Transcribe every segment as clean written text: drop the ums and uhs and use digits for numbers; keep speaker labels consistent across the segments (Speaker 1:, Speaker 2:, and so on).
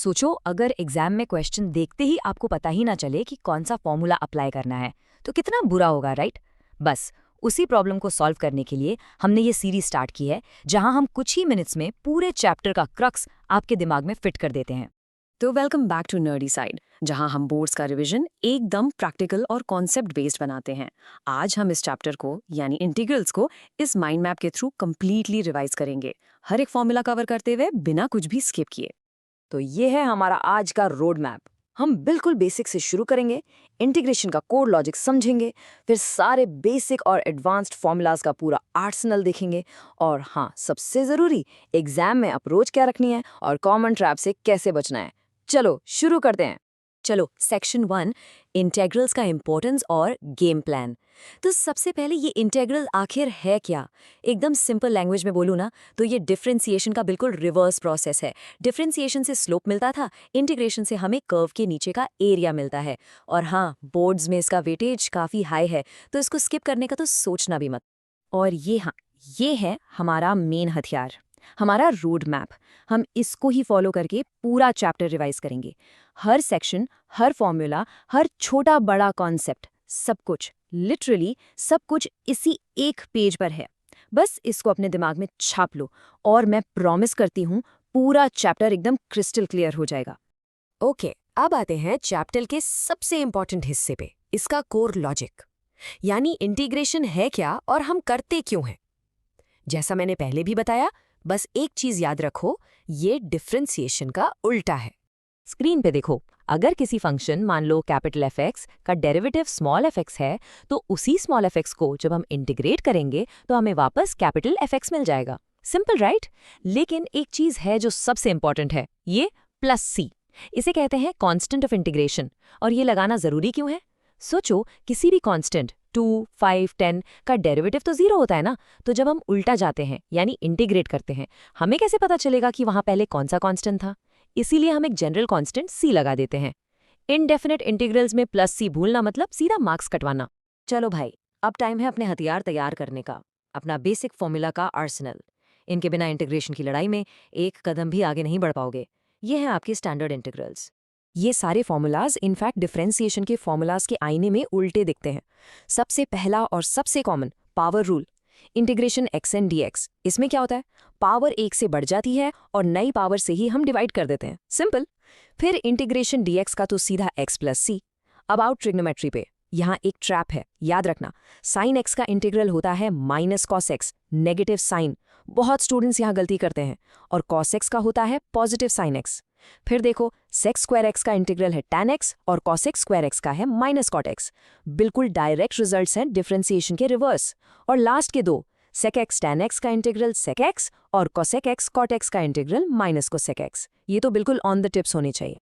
Speaker 1: सोचो अगर एग्जाम में क्वेश्चन देखते ही आपको पता ही ना चले कि कौन सा फॉर्मूला अप्लाई करना है, तो कितना बुरा होगा, राइट? बस उसी प्रॉब्लम को सॉल्व करने के लिए हमने ये सीरीज स्टार्ट की है, जहां हम कुछ ही मिनट्स में पूरे चैप्टर का क्रक्स आपके दिमाग में फिट कर देते हैं।
Speaker 2: तो welcome back to nerdy side, जहां हम बोर्ड्स का रिवीजन एकदम प्रैक्टिकल और कॉन्सेप्ट बेस्ड बनाते हैं। आज हम इस चैप्टर को यानी इंटीग्रल्स को इस माइंड मैप के थ्रू कंप्लीटली रिवाइज करेंगे, हर एक फॉर्मूला कवर करते हुए बिना कुछ भी स्किप किए।
Speaker 1: तो ये है हमारा आज का रोड मैप। हम बिल्कुल बेसिक से शुरू करेंगे, इंटीग्रेशन का कोर लॉजिक समझेंगे, फिर सारे बेसिक और एडवांस्ड फॉर्मूलाज का पूरा आर्सेनल देखेंगे, और हाँ, सबसे ज़रूरी, एग्जाम में अप्रोच क्या रखनी है और कॉमन ट्रैप से कैसे बचना है। चलो शुरू करते हैं।
Speaker 2: चलो, सेक्शन 1, इंटीग्रल्स का इंपॉर्टेंस और गेम प्लान। तो सबसे पहले ये इंटीग्रल आखिर है क्या? एकदम सिंपल लैंग्वेज में बोलूँ ना, तो ये डिफरेंशिएशन का बिल्कुल रिवर्स प्रोसेस है। डिफरेंशिएशन से स्लोप मिलता था, इंटीग्रेशन से हमें कर्व के नीचे का एरिया मिलता है। और हाँ, बोर्ड्स में इसका वेटेज काफ़ी हाई है, तो इसको स्किप करने का तो सोचना भी मत। और ये है हमारा मेन हथियार, हमारा रोड मैप। हम इसको ही फॉलो करके पूरा चैप्टर रिवाइज करेंगे। हर सेक्शन, हर फॉर्मूला, हर छोटा बड़ा कॉन्सेप्ट, सब कुछ, लिटरली सब कुछ इसी एक पेज पर है। बस इसको अपने दिमाग में छाप लो और मैं प्रॉमिस करती हूँ पूरा चैप्टर एकदम क्रिस्टल क्लियर हो जाएगा। ओके, अब आते हैं चैप्टर के सबसे इंपॉर्टेंट हिस्से पे, इसका कोर लॉजिक, यानी इंटीग्रेशन है क्या और हम करते क्यों हैं। जैसा मैंने पहले भी बताया, बस एक चीज याद रखो, ये डिफरेंशिएशन का उल्टा है।
Speaker 1: स्क्रीन पे देखो, अगर किसी फंक्शन मान लो कैपिटल fx का डेरिवेटिव स्मॉल fx है, तो उसी स्मॉल fx को जब हम इंटीग्रेट करेंगे तो हमें वापस कैपिटल fx मिल जाएगा। Simple, right? लेकिन एक चीज है जो सबसे इंपॉर्टेंट है, ये प्लस c। इसे कहते हैं कांस्टेंट ऑफ इंटीग्रेशन। और ये लगाना जरूरी क्यों है? सोचो, किसी भी कांस्टेंट 2, 5, 10 का डेरिवेटिव तो 0 होता है ना, तो जब हम उल्टा जाते हैं यानी इंटीग्रेट करते हैं, हमें कैसे पता चलेगा कि वहां पहले कौन सा कांस्टेंट था? इसीलिए हम एक जनरल कांस्टेंट c लगा देते हैं। इनडेफिनेट इंटीग्रल्स में प्लस c भूलना मतलब सीधा मार्क्स कटवाना। चलो भाई, अब टाइम है अपने हथियार तैयार करने का, अपना बेसिक फॉर्मूला का आर्सेनल। इनके बिना इंटीग्रेशन की लड़ाई में एक कदम भी आगे नहीं बढ़ पाओगे। ये हैं आपके स्टैंडर्ड इंटीग्रल्स। ये सारे फॉर्मूलाज इनफैक्ट डिफरेंशिएशन के फॉर्मूलाज के आईने में उल्टे दिखते हैं। सबसे पहला और सबसे common, power rule. Integration x N dx, इसमें क्या होता है? पावर 1 से बढ़ जाती है और नई पावर से ही हम डिवाइड कर देते हैं। सिंपल। फिर इंटीग्रेशन dx का तो सीधा x प्लस c। अब आओ ट्रिग्नोमेट्री पे। यहाँ एक ट्रैप है, याद रखना। साइन x का इंटीग्रल होता है minus cos x, negative sine. बहुत स्टूडेंट्स यहाँ गलती करते हैं। और कॉस x का होता है पॉजिटिव साइन x। फिर देखो, सेक स्क्वायर x का इंटीग्रल है tan x और cos x स्क्वायर x का है माइनस कॉट x। बिल्कुल डायरेक्ट रिजल्ट्स हैं डिफरेंशिएशन के रिवर्स। और लास्ट के दो, sec x tan x का इंटीग्रल sec x और cosec x cot x का इंटीग्रल माइनस cosec x। ये तो बिल्कुल ऑन द टिप्स होने चाहिए।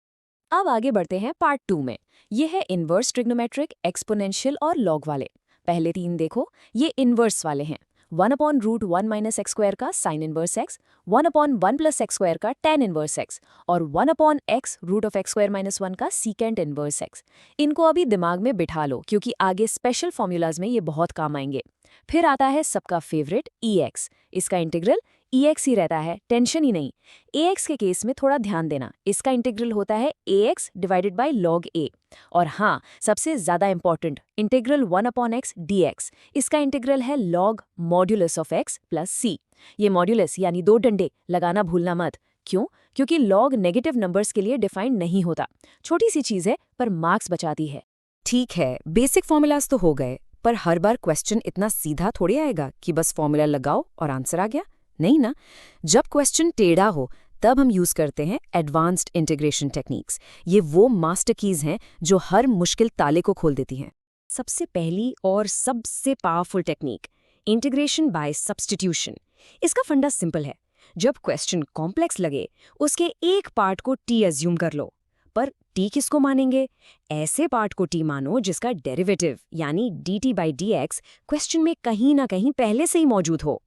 Speaker 1: अब आगे बढ़ते हैं पार्ट 2 में। ये है इनवर्स ट्रिग्नोमेट्रिक, एक्सपोनेंशियल और लॉग वाले। पहले 3 देखो, ये इनवर्स वाले हैं। 1/√1 माइनस एक्स स्क्वायर का sine inverse x, 1/1 plus X square का tan इनवर्स x और 1/x root of X square minus 1 का सीकेंट इनवर्स x। इनको अभी दिमाग में बिठा लो, क्योंकि आगे स्पेशल फॉर्मूलाज में ये बहुत काम आएंगे। फिर आता है सबका फेवरेट ex। इसका इंटीग्रल ex ही रहता है, टेंशन ही नहीं। ax के केस में थोड़ा ध्यान देना, इसका इंटीग्रल होता है ax divided by log a। और हाँ, सबसे ज्यादा इंपॉर्टेंट, इंटीग्रल 1/x dx, इसका इंटीग्रल है log modulus of x plus c। ये मॉड्यूलस यानी 2 डंडे लगाना भूलना मत। क्यों? क्योंकि log नेगेटिव नंबर्स के लिए डिफाइंड नहीं होता। छोटी सी चीज है पर मार्क्स बचाती है। ठीक है, बेसिक फॉर्मूलाज तो हो गए, पर हर बार क्वेश्चन इतना सीधा थोड़ी आएगा कि बस फॉर्मूला लगाओ और आंसर आ गया। नहीं ना। जब क्वेश्चन टेढ़ा हो तब हम यूज करते हैं एडवांस्ड इंटीग्रेशन टेक्निक्स। ये वो मास्टर कीज हैं जो हर मुश्किल ताले को खोल देती हैं। सबसे पहली और सबसे powerful technique, integration by substitution. इसका फंडा सिंपल है। जब क्वेश्चन कॉम्प्लेक्स लगे, उसके एक पार्ट को t एज्यूम कर लो। पर t किसको मानेंगे? ऐसे पार्ट को t मानो जिसका डेरिवेटिव यानी dt बाई dx क्वेश्चन में कहीं ना कहीं पहले से ही मौजूद हो।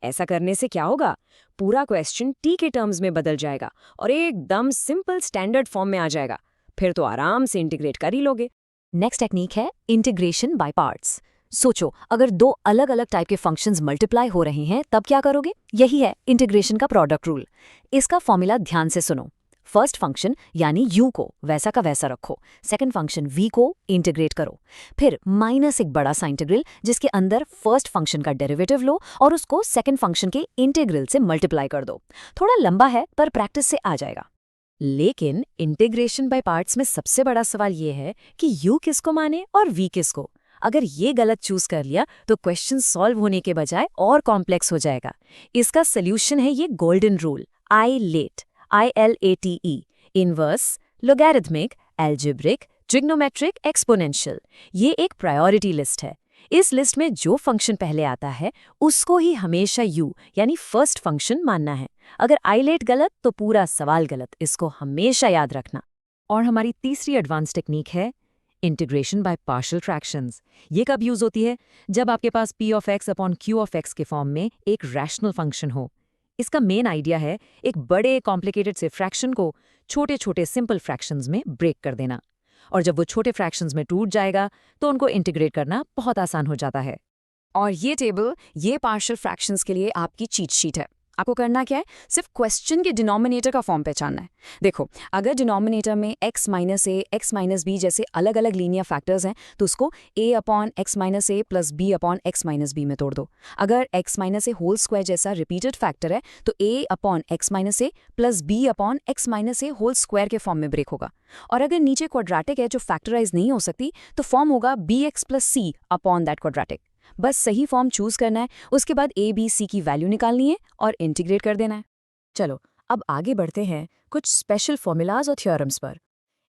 Speaker 1: ऐसा करने से क्या होगा? पूरा क्वेश्चन t के टर्म्स में बदल जाएगा और एकदम सिंपल स्टैंडर्ड फॉर्म में आ जाएगा। फिर तो आराम से इंटीग्रेट कर ही लोगे। नेक्स्ट टेक्निक है इंटीग्रेशन बाय पार्ट्स। सोचो, अगर 2 अलग अलग टाइप के फंक्शंस मल्टीप्लाई हो रहे हैं, तब क्या करोगे? यही है इंटीग्रेशन का प्रोडक्ट रूल। इसका फॉर्मूला ध्यान से सुनो।
Speaker 2: फर्स्ट फंक्शन यानी u को वैसा का वैसा रखो, सेकंड फंक्शन v को इंटीग्रेट करो, फिर माइनस एक बड़ा सा इंटीग्रल जिसके अंदर फर्स्ट फंक्शन का डेरिवेटिव लो और उसको सेकंड फंक्शन के इंटीग्रल से मल्टीप्लाई कर दो। थोड़ा लंबा है पर प्रैक्टिस से आ जाएगा। लेकिन इंटीग्रेशन बाय पार्ट्स में सबसे बड़ा सवाल ये है कि u किसको माने और v किसको। अगर ये गलत चूज कर लिया तो क्वेश्चन सॉल्व होने के बजाय और कॉम्प्लेक्स हो जाएगा। इसका सोल्यूशन है ये golden rule, ILATE, ILATE, inverse, logarithmic, algebraic, trigonometric, exponential. ये एक प्रायोरिटी लिस्ट है। इस लिस्ट में जो फंक्शन पहले आता है उसको ही हमेशा u यानी फर्स्ट फंक्शन मानना है। अगर ILATE गलत तो पूरा सवाल गलत, इसको हमेशा याद रखना। और हमारी तीसरी एडवांस टेक्निक है इंटीग्रेशन बाय पार्शियल फ्रैक्शंस। ये कब यूज होती है? जब आपके पास p of x upon q of x के फॉर्म में एक रैशनल फंक्शन हो। इसका मेन आइडिया है एक बड़े कॉम्प्लिकेटेड से फ्रैक्शन को छोटे छोटे सिंपल फ्रैक्शंस में ब्रेक कर देना, और जब वो छोटे फ्रैक्शंस में टूट जाएगा तो उनको इंटीग्रेट करना बहुत आसान हो जाता है। और ये टेबल ये पार्शियल फ्रैक्शंस के लिए आपकी चीट शीट है। आपको करना क्या है? सिर्फ क्वेश्चन के डिनोमिनेटर का फॉर्म पहचानना है। देखो, अगर डिनोमिनेटर में x minus a, x minus b जैसे अलग अलग लीनियर फैक्टर्स हैं तो उसको a upon x minus a plus b upon x minus b में तोड़ दो। अगर x minus a whole square जैसा रिपीटेड फैक्टर है तो a upon x minus a plus b upon x minus a whole square के form में break होगा। और अगर नीचे क्वाड्रेटिक है जो फैक्टराइज नहीं हो सकती तो फॉर्म होगा bx plus c upon that quadratic. बस सही फॉर्म चूज करना है, उसके बाद a, b, c की वैल्यू निकालनी है और इंटीग्रेट कर देना है। चलो अब आगे बढ़ते हैं कुछ स्पेशल फॉर्मूलाज और थ्योरम्स पर।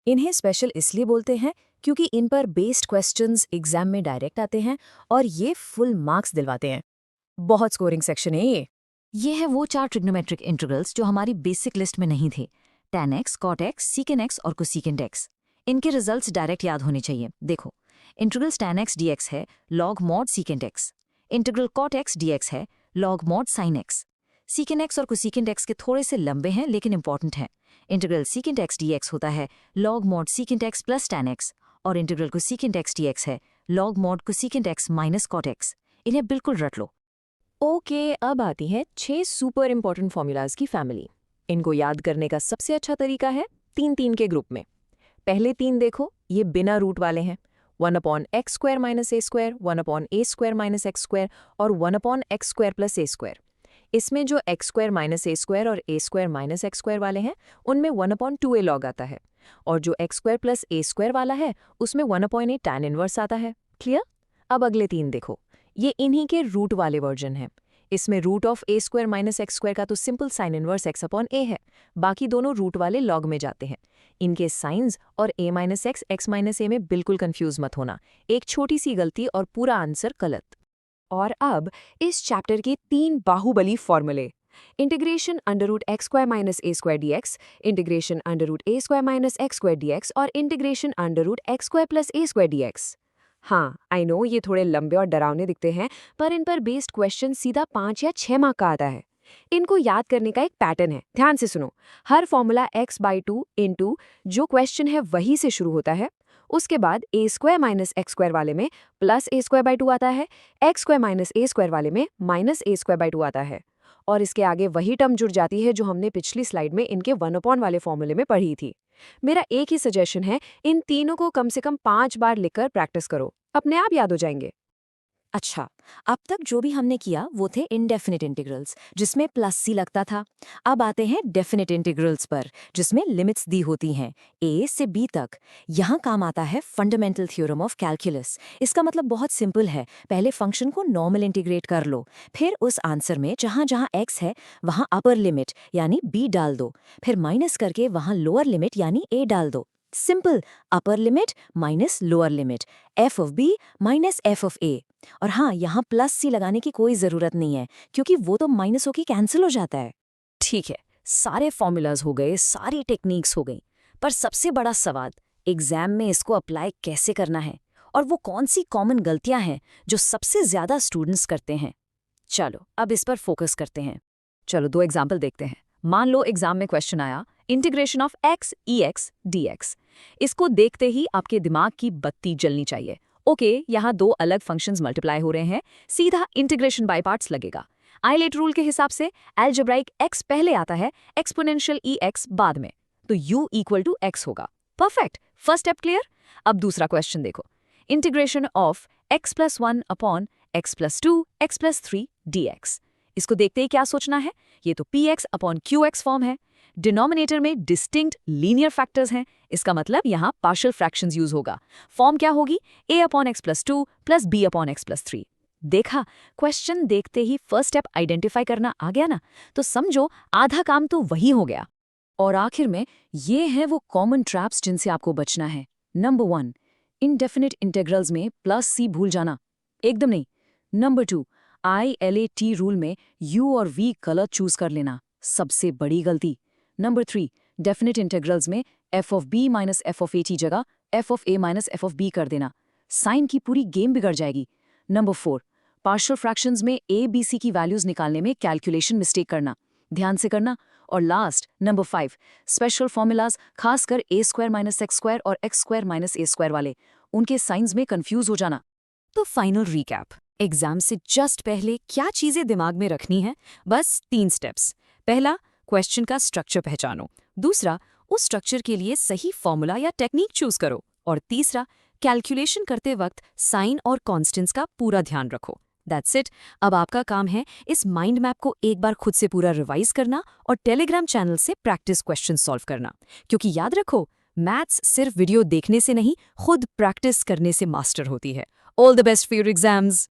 Speaker 2: इन्हें स्पेशल इसलिए बोलते हैं क्योंकि इन पर बेस्ड क्वेश्चंस एग्जाम में डायरेक्ट आते हैं और ये फुल मार्क्स दिलवाते हैं। बहुत स्कोरिंग सेक्शन है ये है वो 4 ट्रिग्नोमेट्रिक इंटीग्रल्स जो हमारी बेसिक लिस्ट में नहीं थे, tan x, cot x, secant x और cosecant x। इनके रिजल्ट्स डायरेक्ट याद होने चाहिए। देखो, इंटीग्रल tan x dx है log mod secant x, integral cot x dx है log mod sin x। secant x और cosecant x के थोड़े से लंबे हैं लेकिन इंपॉर्टेंट हैं। इंटीग्रल secant x dx होता है log mod secant x plus tan x और इंटीग्रल cosecant x dx है log mod cosecant x minus cot x। इन्हें बिल्कुल रट लो। ओके, अब आती है 6 सुपर इंपॉर्टेंट फॉर्मूलाज की फैमिली। इनको याद करने का सबसे अच्छा तरीका है 3-3 के ग्रुप में। पहले 3 देखो, ये बिना रूट वाले हैं, 1 upon x square minus A square, 1 upon A square minus X square और 1 upon x square plus A square. इसमें जो x square minus A square और ए स्क्वायर माइनस एक्स स्क्वायर वाले हैं उनमें 1 अपॉन 2a लॉग आता है, और जो x square plus A square वाला है उसमें 1 अपॉन ए टैन इनवर्स आता है। क्लियर? अब अगले 3 देखो, ये इन्हीं के रूट वाले वर्जन हैं। इसमें root of A square minus X square का तो simple sine inverse X upon A है, बाकी दोनों रूट वाले लॉग में जाते हैं। इनके साइंस और a minus X, X minus A में बिल्कुल कंफ्यूज मत होना, एक छोटी सी गलती और पूरा आंसर गलत। और अब इस चैप्टर के 3 बाहुबली फॉर्मूले, integration under root X square minus A square D X, integration under root A square minus X square D X और integration under root X square plus A square D X. हाँ, I no ये थोड़े लंबे और डरावने दिखते हैं, पर इन पर बेस्ड क्वेश्चन सीधा 5 या 6 मार्क का आता है। इनको याद करने का एक पैटर्न है, ध्यान से सुनो। हर फॉर्मूला x/2 इंटू जो क्वेश्चन है वही से शुरू होता है। उसके बाद a square minus X square वाले में प्लस a स्क्वायर बाई 2 आता है, x square minus a square वाले में माइनस a स्क्वायर बाई 2 आता है, और इसके आगे वही टर्म जुड़ जाती है जो हमने पिछली स्लाइड में इनके 1 अपॉन वाले फॉर्मूले में पढ़ी थी। मेरा एक ही सजेशन है, इन तीनों को कम से कम 5 बार लिखकर प्रैक्टिस करो, अपने आप याद हो जाएंगे। अच्छा, अब तक जो भी हमने किया वो थे इनडेफिनिट इंटीग्रल्स जिसमें प्लस सी लगता था। अब आते हैं डेफिनिट इंटीग्रल्स पर जिसमें लिमिट्स दी होती हैं a से b तक। यहाँ काम आता है फंडामेंटल थ्योरम ऑफ कैलकुलस। इसका मतलब बहुत सिंपल है, पहले फंक्शन को नॉर्मल इंटीग्रेट कर लो, फिर उस आंसर में जहाँ जहाँ x है वहाँ अपर लिमिट यानी b डाल दो, फिर माइनस करके वहाँ लोअर लिमिट यानी a डाल दो। Simple, upper limit minus lower limit, f of b minus f of a। और हाँ, यहाँ प्लस सी लगाने की कोई ज़रूरत नहीं है क्योंकि वो तो माइनस होके कैंसिल हो जाता है। ठीक है, सारे फॉर्मूलाज हो गए, सारी टेक्निक्स हो गई, पर सबसे बड़ा सवाल एग्जाम में इसको अप्लाई कैसे करना है और वो कौन सी कॉमन गलतियां हैं जो सबसे ज़्यादा स्टूडेंट्स करते हैं। चलो अब इस पर फोकस करते हैं। चलो 2 एग्जाम्पल देखते हैं। मान लो एग्जाम में क्वेश्चन आया integration of x ex dx। इसको देखते ही आपके दिमाग की बत्ती जलनी चाहिए। ओके, यहाँ 2 अलग फंक्शंस मल्टीप्लाई हो रहे हैं, सीधा इंटीग्रेशन बाय पार्ट्स लगेगा। आइलेट रूल के हिसाब से एल्जेब्राइक x पहले आता है, एक्सपोनेंशियल ex बाद में, तो u इक्वल टू x होगा। Perfect, first step clear. अब दूसरा क्वेश्चन देखो, integration of x+1 upon x+2 x+3 dx। इसको देखते ही क्या सोचना है, ये तो px अपॉन qx फॉर्म है। डिनोमिनेटर में डिस्टिंक्ट लीनियर फैक्टर्स हैं, इसका मतलब यहाँ पार्शियल फ्रैक्शंस यूज होगा। फॉर्म क्या होगी, a upon x+2 plus b upon x+3। देखा, क्वेश्चन देखते ही फर्स्ट स्टेप आइडेंटिफाई करना आ गया ना, तो समझो आधा काम तो वही हो गया। और आखिर में ये हैं वो कॉमन ट्रैप्स जिनसे आपको बचना है। नंबर 1, इनडेफिनिट इंटीग्रल्स में प्लस c भूल जाना, एकदम नहीं। नंबर 2, ILAT रूल में u और v गलत चूज कर लेना, सबसे बड़ी गलती। नंबर 3, डेफिनिट इंटीग्रल्स में f of b minus f of a की जगह f of a minus f of b कर देना, साइन की पूरी गेम बिगड़ जाएगी। नंबर 4, पार्शियल फ्रैक्शंस में a b c की वैल्यूज निकालने में कैलकुलेशन मिस्टेक करना, ध्यान से करना। और लास्ट नंबर 5, स्पेशल फॉर्मूलाज, खासकर a² माइनस x² और x² माइनस a² वाले, उनके साइंस में कंफ्यूज हो जाना। तो फाइनल रिकैप, एग्जाम से जस्ट पहले क्या चीजें दिमाग में रखनी है, बस 3 स्टेप्स। पहला, क्वेश्चन का स्ट्रक्चर पहचानो। दूसरा, उस स्ट्रक्चर के लिए सही फॉर्मूला या टेक्निक चूज करो। और तीसरा, कैलकुलेशन करते वक्त साइन और कॉन्स्टेंट्स का पूरा ध्यान रखो। That's it. अब आपका काम है इस माइंड मैप को एक बार खुद से पूरा रिवाइज करना और टेलीग्राम चैनल से प्रैक्टिस क्वेश्चन सॉल्व करना, क्योंकि याद रखो, मैथ्स सिर्फ वीडियो देखने से नहीं, खुद प्रैक्टिस करने से मास्टर होती है। All the best for your exams.